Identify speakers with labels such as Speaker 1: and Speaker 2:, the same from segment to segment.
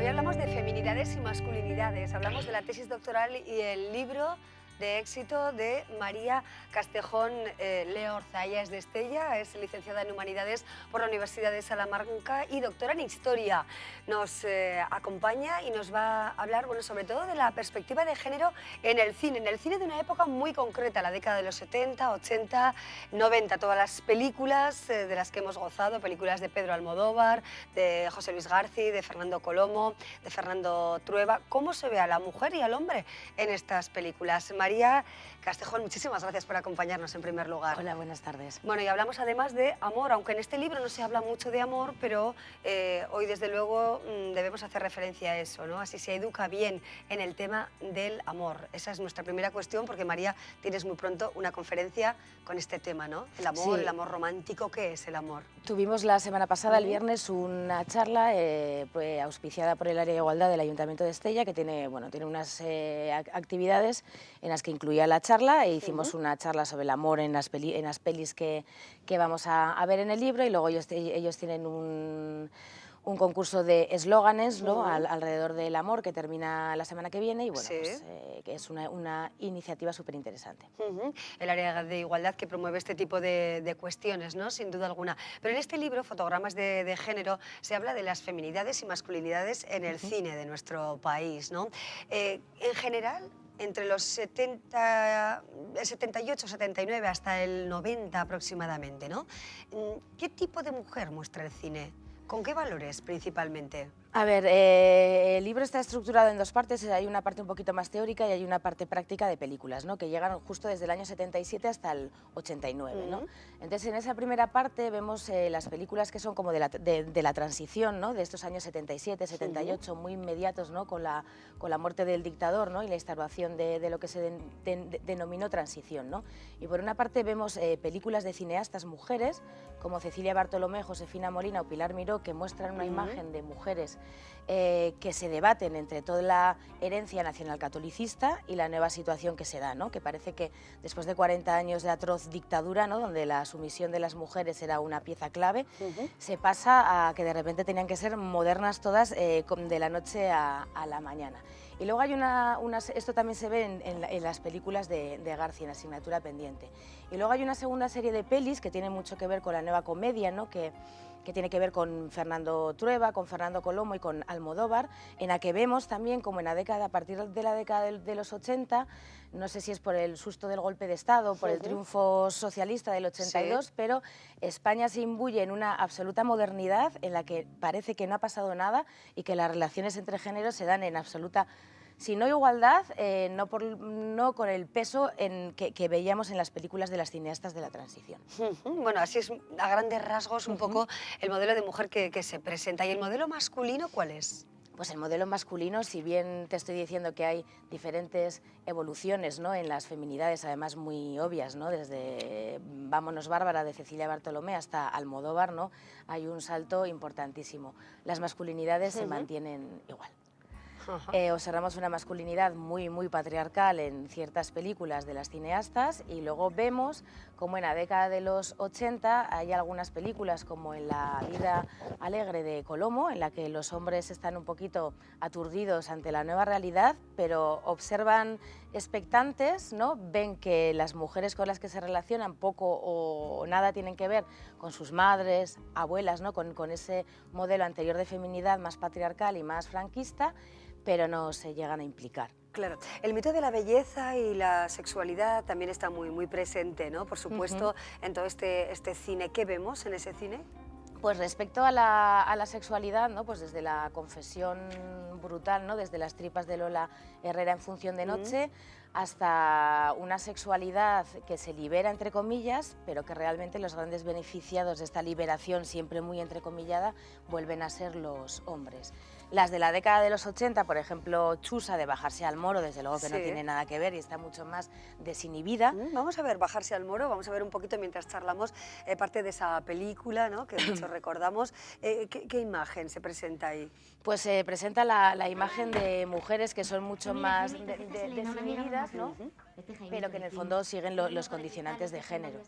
Speaker 1: Hoy hablamos de feminidades y masculinidades, hablamos de la tesis doctoral y el libro de éxito de María Castejón Leorza. Ella es de Estella, es licenciada en Humanidades por la Universidad de Salamanca y doctora en Historia. Nos acompaña y nos va a hablar, bueno, sobre todo de la perspectiva de género en el cine de una época muy concreta, la década de los 70, 80, 90, todas las películas de las que hemos gozado, películas de Pedro Almodóvar, de José Luis García, de Fernando Colomo, de Fernando Trueba. ¿Cómo se ve a la mujer y al hombre en estas películas? María Castejón, muchísimas gracias por acompañarnos en primer lugar.
Speaker 2: Hola, buenas tardes.
Speaker 1: Bueno, y hablamos además de amor, aunque en este libro no se habla mucho de amor, pero hoy desde luego debemos hacer referencia a eso, ¿no? Así se educa bien en el tema del amor. Esa es nuestra primera cuestión, porque María, tienes muy pronto una conferencia con este tema, ¿no? El amor,
Speaker 2: sí.
Speaker 1: El amor romántico, ¿qué es el amor?
Speaker 2: Tuvimos la semana pasada, el viernes, una charla pues, auspiciada por el área de igualdad del Ayuntamiento de Estella, que tiene, bueno, tiene unas actividades en las que incluía la charla, e hicimos una charla sobre el amor en las pelis que vamos a ver en el libro, y luego ellos tienen un concurso de eslóganes, ¿no? Alrededor del amor, que termina la semana que viene, y bueno,
Speaker 1: Sí.
Speaker 2: pues, que es una iniciativa súper interesante.
Speaker 1: El área de igualdad que promueve este tipo de cuestiones, ¿no? Sin duda alguna. Pero en este libro, Fotogramas de género, se habla de las feminidades y masculinidades en el cine de nuestro país, ¿no? En general, entre los 78, 79 hasta el 90 aproximadamente, ¿no? ¿Qué tipo de mujer muestra el cine? ¿Con qué valores principalmente?
Speaker 2: A ver, el libro está estructurado en dos partes. Hay una parte un poquito más teórica y hay una parte práctica de películas, ¿no? Que llegan justo desde el año 77 hasta el 89, ¿no? Entonces, en esa primera parte vemos las películas que son como de la transición, ¿no? De estos años 77, 78, muy inmediatos, ¿no? Con la muerte del dictador, ¿no? Y la instauración de lo que se denominó transición, ¿no? Y por una parte vemos películas de cineastas mujeres, como Cecilia Bartolomé, Josefina Molina o Pilar Miró, que muestran una imagen de mujeres que se debaten entre toda la herencia nacionalcatolicista y la nueva situación que se da, ¿no? Que parece que después de 40 años de atroz dictadura, ¿no? Donde la sumisión de las mujeres era una pieza clave, se pasa a que de repente tenían que ser modernas todas de la noche a la mañana. Y luego hay esto también se ve en las películas de García, en Asignatura Pendiente. Y luego hay una segunda serie de pelis que tiene mucho que ver con la nueva comedia, ¿no? que tiene que ver con Fernando Trueba, con Fernando Colomo y con Almodóvar, en la que vemos también como en la década, a partir de la década de los 80, no sé si es por el susto del golpe de Estado, por el triunfo socialista del 82, pero España se imbuye en una absoluta modernidad en la que parece que no ha pasado nada y que las relaciones entre géneros se dan en absoluta, si no igualdad, no con el peso que veíamos en las películas de las cineastas de la transición.
Speaker 1: Bueno, así es a grandes rasgos un poco el modelo de mujer que se presenta. ¿Y el modelo masculino cuál es?
Speaker 2: Pues el modelo masculino, si bien te estoy diciendo que hay diferentes evoluciones, ¿no? En las feminidades, además muy obvias, ¿no? Desde Vámonos Bárbara, de Cecilia Bartolomé, hasta Almodóvar, ¿no? Hay un salto importantísimo. Las masculinidades se mantienen igual. Observamos una masculinidad muy patriarcal en ciertas películas de las cineastas, y luego vemos como en la década de los 80 hay algunas películas como en La vida alegre de Colomo, en la que los hombres están un poquito aturdidos ante la nueva realidad, pero observan expectantes, ¿no? Ven que las mujeres con las que se relacionan poco o nada tienen que ver con sus madres, abuelas, ¿no? Con ese modelo anterior de feminidad más patriarcal y más franquista, pero no se llegan a implicar.
Speaker 1: Claro, el mito de la belleza y la sexualidad también está muy presente, ¿no? Por supuesto, en todo este cine. ¿Qué vemos en ese cine?
Speaker 2: Pues respecto a la sexualidad, ¿no? Pues desde la confesión brutal, ¿no? Desde las tripas de Lola Herrera en Función de Noche, hasta una sexualidad que se libera, entre comillas, pero que realmente los grandes beneficiados de esta liberación, siempre muy entrecomillada, vuelven a ser los hombres. Las de la década de los 80, por ejemplo, Chusa, de Bajarse al Moro, desde luego que no tiene nada que ver y está mucho más desinhibida.
Speaker 1: Vamos a ver Bajarse al Moro, vamos a ver un poquito mientras charlamos parte de esa película, ¿no? Que muchos recordamos. ¿Qué imagen se presenta ahí?
Speaker 2: Pues se presenta la imagen de mujeres que son mucho más desinhibidas, ¿no? pero que en el fondo siguen los condicionantes de género.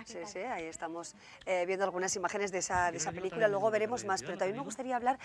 Speaker 1: Sí, sí, ahí estamos viendo algunas imágenes de esa película, luego veremos más, pero también me gustaría hablar,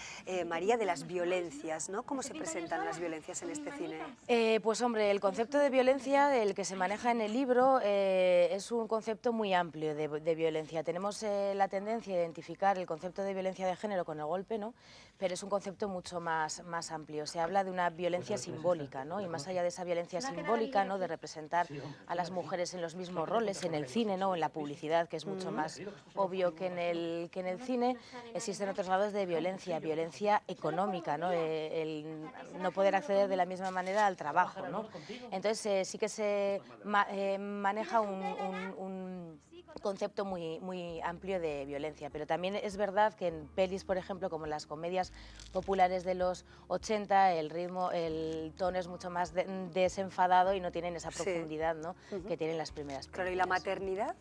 Speaker 1: María, de las violencias, ¿no? ¿Cómo se presentan las violencias en este cine?
Speaker 2: Pues hombre, el concepto de violencia, el que se maneja en el libro, es un concepto muy amplio de violencia. Tenemos la tendencia a identificar el concepto de violencia de género con el golpe, ¿no? Pero es un concepto mucho más amplio. Se habla de una violencia simbólica, ¿no? Y más allá de esa violencia simbólica, ¿no? De representar a las mujeres en los mismos roles, en el cine, ¿no? En la publicidad, que es mucho más obvio que en el cine, existen otros grados de violencia, violencia económica, ¿no? El no poder acceder de la misma manera al trabajo, ¿no? Entonces sí que se maneja un concepto muy amplio de violencia, pero también es verdad que en pelis, por ejemplo, como las comedias populares de los 80, el ritmo, el tono es mucho más desenfadado y no tienen esa profundidad, ¿no? Que tienen las primeras películas.
Speaker 1: Claro, ¿y la maternidad?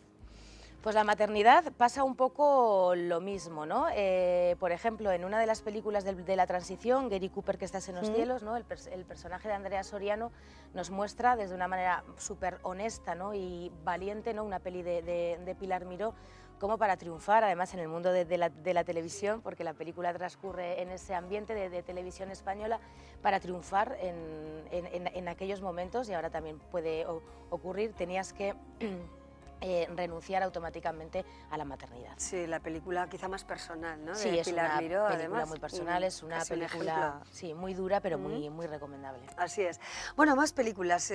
Speaker 2: Pues la maternidad pasa un poco lo mismo, ¿no? Por ejemplo, en una de las películas de la transición, Gary Cooper, que estás en los cielos, ¿no? El personaje de Andrea Soriano nos muestra desde una manera súper honesta, ¿no? Y valiente, ¿no? Una peli de Pilar Miró, como para triunfar, además en el mundo de la televisión, porque la película transcurre en ese ambiente de televisión española, para triunfar en aquellos momentos, y ahora también puede ocurrir, tenías que renunciar automáticamente a la maternidad.
Speaker 1: Sí, la película quizá más personal, ¿no?
Speaker 2: Sí,
Speaker 1: de
Speaker 2: es
Speaker 1: Pilar
Speaker 2: una
Speaker 1: Miró,
Speaker 2: película
Speaker 1: además,
Speaker 2: muy personal, es una película sí, muy dura, pero muy recomendable.
Speaker 1: Así es. Bueno, más películas.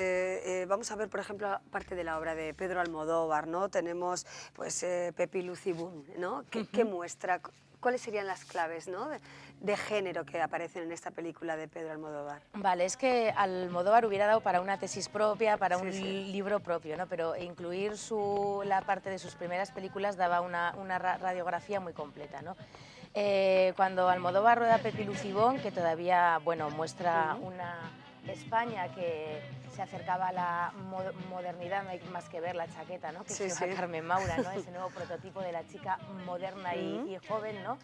Speaker 1: Vamos a ver, por ejemplo, parte de la obra de Pedro Almodóvar, ¿no? Tenemos, pues, Pepi Lucibún, ¿no? ¿Qué muestra? ¿Cuáles serían las claves, ¿no? de género que aparecen en esta película de Pedro Almodóvar?
Speaker 2: Vale, es que Almodóvar hubiera dado para una tesis propia, para un libro propio, ¿no? Pero incluir la parte de sus primeras películas daba una radiografía muy completa, ¿no? Cuando Almodóvar rueda Pepi Lucibón, que todavía, bueno, muestra una España que se acercaba a la modernidad, no hay más que ver la chaqueta, ¿no? Que lleva Carmen Maura, ¿no? Ese nuevo prototipo de la chica moderna y joven, ¿no?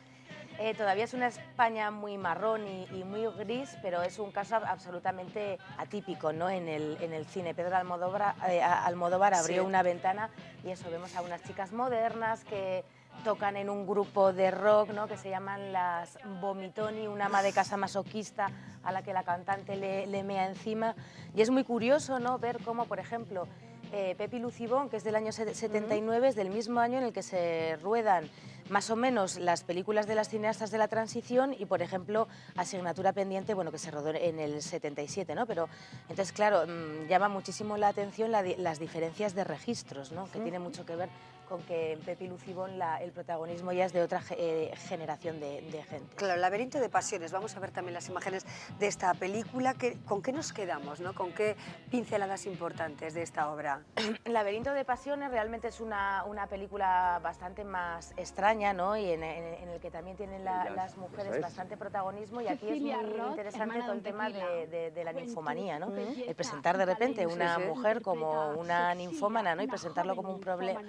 Speaker 2: Todavía es una España muy marrón y muy gris, pero es un caso absolutamente atípico, ¿no? en el cine. Pedro Almodóvar abrió una ventana y eso, vemos a unas chicas modernas que tocan en un grupo de rock, ¿no? Que se llaman las Vomitoni, una ama de casa masoquista a la que la cantante le mea encima. Y es muy curioso, ¿no? Ver cómo, por ejemplo, Pepi Lucibón, que es del año 79, es del mismo año en el que se ruedan más o menos las películas de las cineastas de la transición y, por ejemplo, Asignatura pendiente, bueno, que se rodó en el 77, ¿no? Pero, entonces, claro, llama muchísimo la atención las diferencias de registros, ¿no? Que tiene mucho que ver con que en Pepi Lucibón el protagonismo ya es de otra generación de gente.
Speaker 1: Claro, Laberinto de pasiones. Vamos a ver también las imágenes de esta película. ¿Con qué nos quedamos, ¿no? ¿Con qué pinceladas importantes de esta obra?
Speaker 2: Laberinto de pasiones realmente es una película bastante más extraña, ¿no? Y en el que también tienen las mujeres bastante protagonismo, y aquí es muy interesante todo el tema de la ninfomanía, ¿no? El presentar de repente una mujer como una ninfómana, ¿no? Y presentarlo como un problema,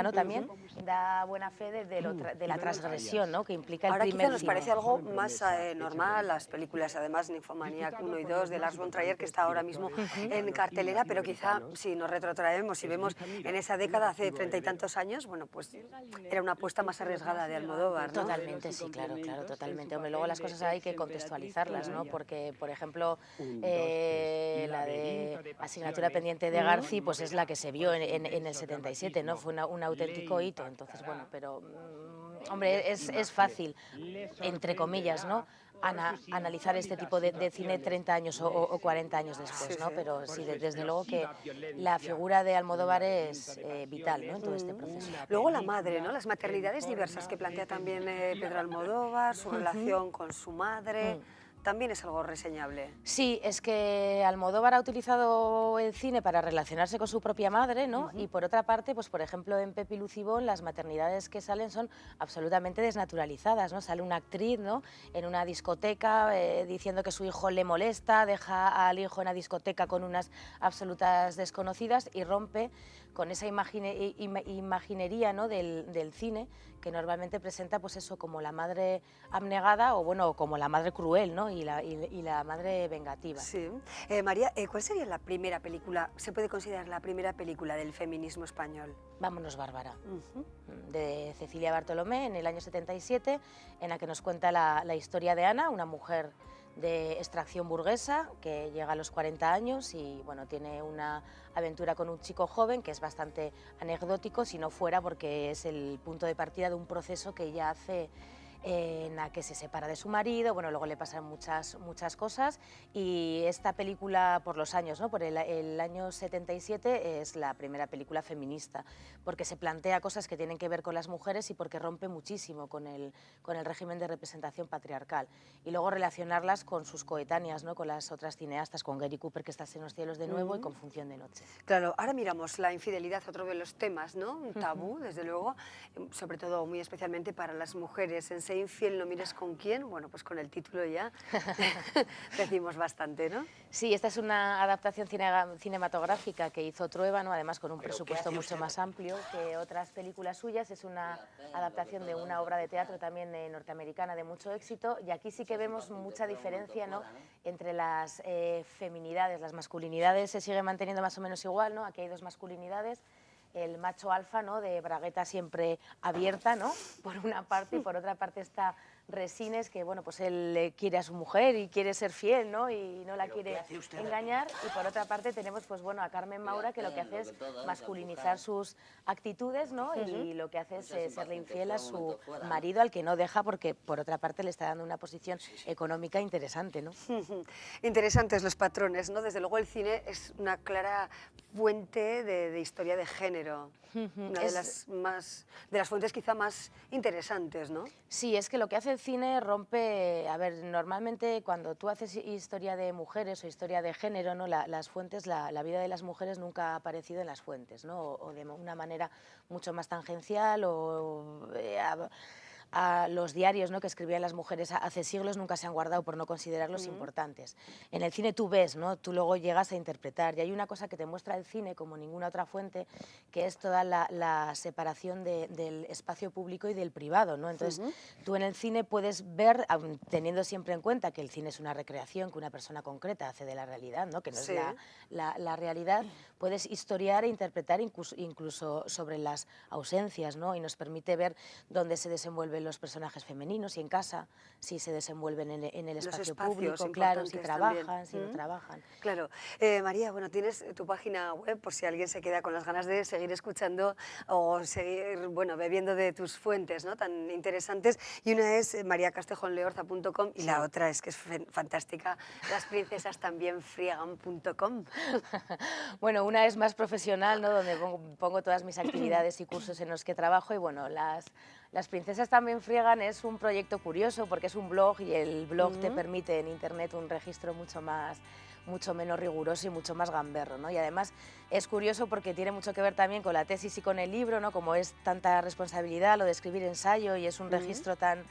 Speaker 2: ¿no? También da buena fe de la transgresión, ¿no? Que implica el
Speaker 1: ahora
Speaker 2: primer
Speaker 1: quizá nos parece algo más normal, las películas, además, Ninfomaníac 1 y 2 de Lars von Trier, que está ahora mismo en cartelera, pero quizá si nos retrotraemos y vemos en esa década, hace 30 y tantos años, bueno, pues era una apuesta más arriesgada de Almodóvar, ¿no?
Speaker 2: Totalmente, sí, claro, totalmente. Hombre, luego las cosas hay que contextualizarlas, ¿no? Porque, por ejemplo, la de Asignatura pendiente de Garci, pues es la que se vio en el 77, ¿no? Fue un auténtico hito. Entonces, bueno, pero, hombre, es fácil, entre comillas, ¿no? Analizar este tipo de cine 30 años o 40 años después, ¿no? Pero sí, desde luego que la figura de Almodóvar es vital, ¿no? En todo este proceso.
Speaker 1: Luego la madre, ¿no? Las maternidades diversas que plantea también Pedro Almodóvar, su relación con su madre. También es algo reseñable.
Speaker 2: Sí, es que Almodóvar ha utilizado el cine para relacionarse con su propia madre, ¿no? Y por otra parte, pues por ejemplo en Pepi Lucibón las maternidades que salen son absolutamente desnaturalizadas, ¿no? Sale una actriz, ¿no? En una discoteca diciendo que su hijo le molesta, deja al hijo en la discoteca con unas absolutas desconocidas y rompe con esa imaginería, ¿no? del cine, que normalmente presenta pues eso como la madre abnegada o bueno, como la madre cruel, ¿no? ¿no? Y la madre vengativa.
Speaker 1: Sí. María, ¿cuál sería la primera película, se puede considerar la primera película del feminismo español?
Speaker 2: Vámonos, Bárbara, de Cecilia Bartolomé, en el año 77, en la que nos cuenta la historia de Ana, una mujer de extracción burguesa que llega a los 40 años y bueno, tiene una aventura con un chico joven que es bastante anecdótico, si no fuera porque es el punto de partida de un proceso que ella hace en la que se separa de su marido, bueno, luego le pasan muchas cosas y esta película por los años, ¿no? Por el año 77 es la primera película feminista, porque se plantea cosas que tienen que ver con las mujeres y porque rompe muchísimo con el régimen de representación patriarcal y luego relacionarlas con sus coetáneas, ¿no? Con las otras cineastas, con Gary Cooper, que está en los cielos de nuevo, y con Función de noche.
Speaker 1: Claro, ahora miramos la infidelidad, otro de los temas, ¿no? Un tabú, desde luego, sobre todo muy especialmente para las mujeres. En Sé infiel, no mires con quién, bueno, pues con el título ya decimos bastante, ¿no?
Speaker 2: Sí, esta es una adaptación cinematográfica que hizo Trueba, además con un presupuesto mucho más amplio que otras películas suyas. Es una adaptación de una obra de teatro también norteamericana de mucho éxito y aquí sí que vemos mucha diferencia, ¿no? Entre las feminidades, las masculinidades se sigue manteniendo más o menos igual, ¿no? Aquí hay dos masculinidades. El macho alfa, ¿no? De bragueta siempre abierta, ¿no? Por una parte, y por otra parte está Resines, que bueno, pues él quiere a su mujer y quiere ser fiel, ¿no? Y no la quiere engañar. Y por otra parte tenemos pues bueno a Carmen Maura, que lo que hace es masculinizar sus actitudes, ¿no? Y lo que hace es serle infiel a su marido, al que no deja porque por otra parte le está dando una posición económica interesante, ¿no?
Speaker 1: Interesantes los patrones, ¿no? Desde luego el cine es una clara fuente de historia de género, una de las fuentes quizá más interesantes, ¿no?
Speaker 2: Sí, es que lo que hace el cine rompe, a ver, normalmente cuando tú haces historia de mujeres o historia de género, ¿no? Las fuentes, la vida de las mujeres nunca ha aparecido en las fuentes, ¿no? O de una manera mucho más tangencial o a los diarios, ¿no? Que escribían las mujeres hace siglos nunca se han guardado por no considerarlos importantes. En el cine tú ves, ¿no? Tú luego llegas a interpretar y hay una cosa que te muestra el cine como ninguna otra fuente, que es toda la separación del espacio público y del privado, ¿no? Entonces tú en el cine puedes ver, teniendo siempre en cuenta que el cine es una recreación que una persona concreta hace de la realidad, ¿no? Que no es la realidad, puedes historiar e interpretar incluso sobre las ausencias, ¿no? Y nos permite ver dónde se desenvuelven los personajes femeninos y en casa, si se desenvuelven en el espacio público, claro, si trabajan, si no trabajan.
Speaker 1: Claro. María, bueno, tienes tu página web por si alguien se queda con las ganas de seguir escuchando o seguir, bueno, bebiendo de tus fuentes, ¿no? Tan interesantes. Y una es mariacastejonleorza.com y la otra es que es fantástica, lasprincesastambienfriegan.com.
Speaker 2: Bueno, una es más profesional, ¿no? Donde pongo todas mis actividades y cursos en los que trabajo y bueno, Las princesas también friegan es un proyecto curioso porque es un blog y el blog te permite en internet un registro mucho menos riguroso y mucho más gamberro, ¿no? Y además es curioso porque tiene mucho que ver también con la tesis y con el libro, ¿no? Como es tanta responsabilidad lo de escribir ensayo y es un registro tan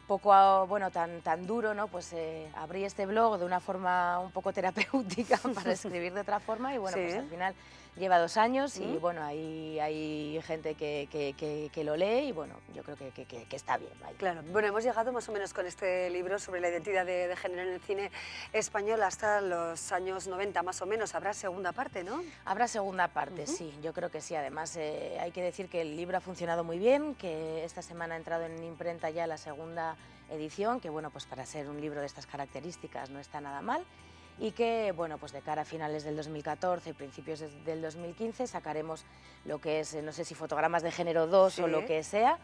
Speaker 2: poco, bueno, tan duro, ¿no? Pues abrí este blog de una forma un poco terapéutica para escribir de otra forma y bueno, pues al final lleva 2 años y bueno, hay gente que lo lee y bueno, yo creo que está bien. Vaya.
Speaker 1: Claro, bueno, hemos llegado más o menos con este libro sobre la identidad de género en el cine español hasta los años 90 más o menos. Habrá segunda parte, ¿no?
Speaker 2: Habrá segunda parte, sí, yo creo que sí. Además hay que decir que el libro ha funcionado muy bien, que esta semana ha entrado en imprenta ya la segunda edición, que bueno, pues para ser un libro de estas características no está nada mal. Y que, bueno, pues de cara a finales del 2014 y principios del 2015 sacaremos lo que es, no sé si fotogramas de género 2 o lo que sea,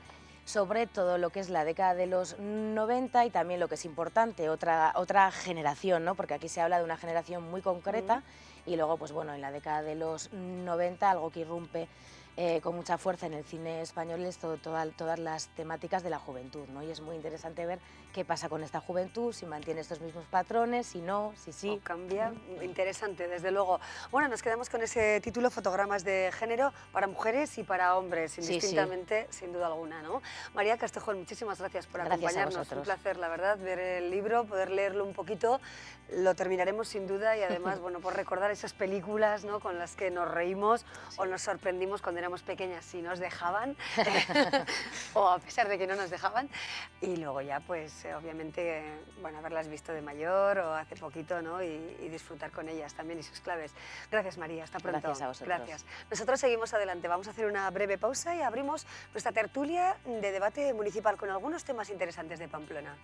Speaker 2: sobre todo lo que es la década de los 90 y también lo que es importante, otra generación, ¿no? Porque aquí se habla de una generación muy concreta y luego, pues bueno, en la década de los 90 algo que irrumpe con mucha fuerza en el cine español es todas las temáticas de la juventud, ¿no? Y es muy interesante ver qué pasa con esta juventud, si mantiene estos mismos patrones, si no, si sí.
Speaker 1: O cambia, interesante, desde luego. Bueno, nos quedamos con ese título, Fotogramas de género para mujeres y para hombres, indistintamente, sin duda alguna, ¿no? María Castejón, muchísimas gracias por acompañarnos. Un placer, la verdad, ver el libro, poder leerlo un poquito. Lo terminaremos sin duda y además, bueno, por recordar esas películas, ¿no? Con las que nos reímos o nos sorprendimos cuando éramos pequeñas sí nos dejaban, o a pesar de que no nos dejaban, y luego ya pues obviamente, bueno, haberlas visto de mayor o hace poquito, ¿no? Y disfrutar con ellas también y sus claves. Gracias María, hasta pronto.
Speaker 2: Gracias a vosotros.
Speaker 1: Gracias. Nosotros seguimos adelante, vamos a hacer una breve pausa y abrimos nuestra tertulia de debate municipal con algunos temas interesantes de Pamplona.